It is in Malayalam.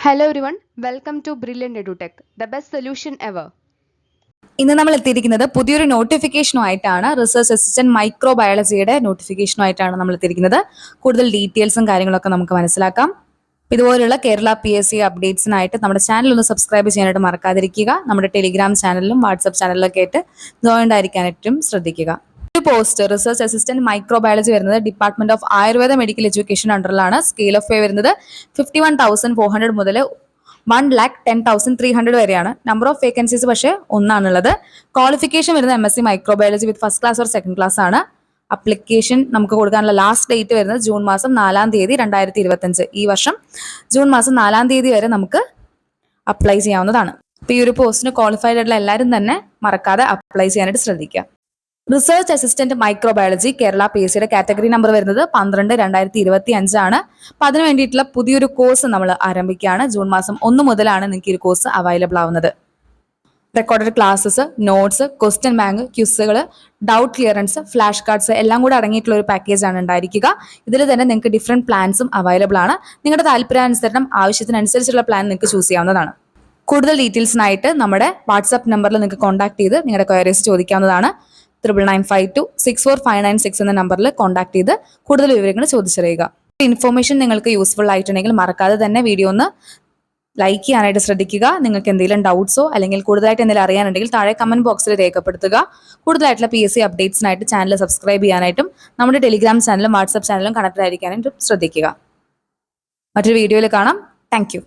Hello everyone, welcome to Brilliant EduTech, the best solution ever. ഇന്ന് നമ്മൾ എത്തിയിരിക്കുന്നത് പുതിയൊരു നോട്ടിഫിക്കേഷനുമായിട്ടാണ്. റിസർച്ച് അസിസ്റ്റന്റ് മൈക്രോബയോളജിയുടെ നോട്ടിഫിക്കേഷനുമായിട്ടാണ് നമ്മൾ എത്തിയിരിക്കുന്നത്. കൂടുതൽ ഡീറ്റെയിൽസും കാര്യങ്ങളൊക്കെ നമുക്ക് മനസ്സിലാക്കാം. ഇതുപോലുള്ള കേരള PSC അപ്ഡേറ്റ്സിനായിട്ട് നമ്മുടെ ചാനൽ ഒന്ന് സബ്സ്ക്രൈബ് ചെയ്യാനായിട്ട് മറക്കാതിരിക്കുക. നമ്മുടെ ടെലിഗ്രാം ചാനലിലും വാട്സപ്പ് ചാനലിലൊക്കെ ആയിട്ട് ജോയിൻഡ് ആയിരിക്കാനായിട്ടും ശ്രദ്ധിക്കുക. ഒരു പോസ്റ്റ് റിസർച്ച് അസിസ്റ്റന്റ് മൈക്രോബയോളജി വരുന്നത് department of Ayurveda medical education അണ്ടറിലാണ്. സ്കെയിൽ ഓഫ് പേ വരുന്നത് 51,400 മുതൽ 1,10,300 വരെയാണ്. നമ്പർ ഓഫ് വേക്കൻസീസ് പക്ഷേ ഒന്നാണുള്ളത്. ക്വാളിഫിക്കേഷൻ വരുന്നത് MSc microbiology with first class or second class ആണ്. അപ്ലിക്കേഷൻ നമുക്ക് കൊടുക്കാനുള്ള ലാസ്റ്റ് ഡേറ്റ് വരുന്നത് ജൂൺ മാസം 4 തീയതി 2025. ഈ വർഷം ജൂൺ മാസം 4 തീയതി വരെ നമുക്ക് അപ്ലൈ ചെയ്യാവുന്നതാണ്. അപ്പോൾ ഈ ഒരു പോസ്റ്റിന് ക്വാളിഫൈഡ് ആയിട്ടുള്ള എല്ലാവരും തന്നെ മറക്കാതെ അപ്ലൈ ചെയ്യാനായിട്ട് ശ്രദ്ധിക്കുക. റിസർച്ച് അസിസ്റ്റന്റ് മൈക്രോബയോളജി കേരള PSCയുടെ കാറ്റഗറി നമ്പർ വരുന്നത് 12/2025 ആണ്. അപ്പൊ അതിന് വേണ്ടിയിട്ടുള്ള പുതിയൊരു കോഴ്സ് നമ്മൾ ആരംഭിക്കുകയാണ്. ജൂൺ മാസം 1 മുതലാണ് നിങ്ങൾക്ക് ഈ കോഴ്സ് അവൈലബിൾ ആവുന്നത്. Recorded classes, notes, question bank, ക്യൂസുകൾ, ഡൗട്ട് ക്ലിയറൻസ്, ഫ്ലാഷ് കാർഡ്സ് എല്ലാം കൂടെ അടങ്ങിയിട്ടുള്ള ഒരു പാക്കേജ് ആണ് ഉണ്ടായിരിക്കുക. ഇതിൽ തന്നെ നിങ്ങൾക്ക് ഡിഫറെന്റ് പ്ലാൻസും അവൈലബിൾ ആണ്. നിങ്ങളുടെ താല്പര്യാനുസരണം ആവശ്യത്തിനനുസരിച്ചുള്ള പ്ലാൻ നിങ്ങൾക്ക് ചൂസ് ചെയ്യാവുന്നതാണ്. കൂടുതൽ ഡീറ്റെയിൽസിനായിട്ട് നമ്മുടെ വാട്സ്ആപ്പ് നമ്പറിൽ നിങ്ങൾക്ക് കോൺടാക്ട് ചെയ്ത് നിങ്ങളുടെ ക്വയറീസ് ചോദിക്കാവുന്നതാണ്. 9952645996 എന്ന നമ്പറിൽ കോൺടാക്ട് ചെയ്ത് കൂടുതൽ വിവരങ്ങൾ ചോദിച്ചറിയുക. ഇൻഫോർമേഷൻ നിങ്ങൾക്ക് യൂസ്ഫുൾ ആയിട്ടുണ്ടെങ്കിൽ മറക്കാതെ തന്നെ വീഡിയോ ഒന്ന് ലൈക്ക് ചെയ്യാനായിട്ട് ശ്രദ്ധിക്കുക. നിങ്ങൾക്ക് എന്തെങ്കിലും ഡൗട്ട്സോ അല്ലെങ്കിൽ കൂടുതലായിട്ട് എന്തെങ്കിലും അറിയാനുണ്ടെങ്കിൽ താഴെ കമന്റ് ബോക്സിൽ രേഖപ്പെടുത്തുക. കൂടുതലായിട്ടുള്ള PSC അപ്ഡേറ്റ്സിനായിട്ട് ചാനൽ സബ്സ്ക്രൈബ് ചെയ്യാനായിട്ടും നമ്മുടെ ടെലിഗ്രാം ചാനലും വാട്സ്ആപ്പ് ചാനലും കണക്ട് ആയിരിക്കാനായിട്ടും ശ്രദ്ധിക്കുക. മറ്റൊരു വീഡിയോയിൽ കാണാം. താങ്ക്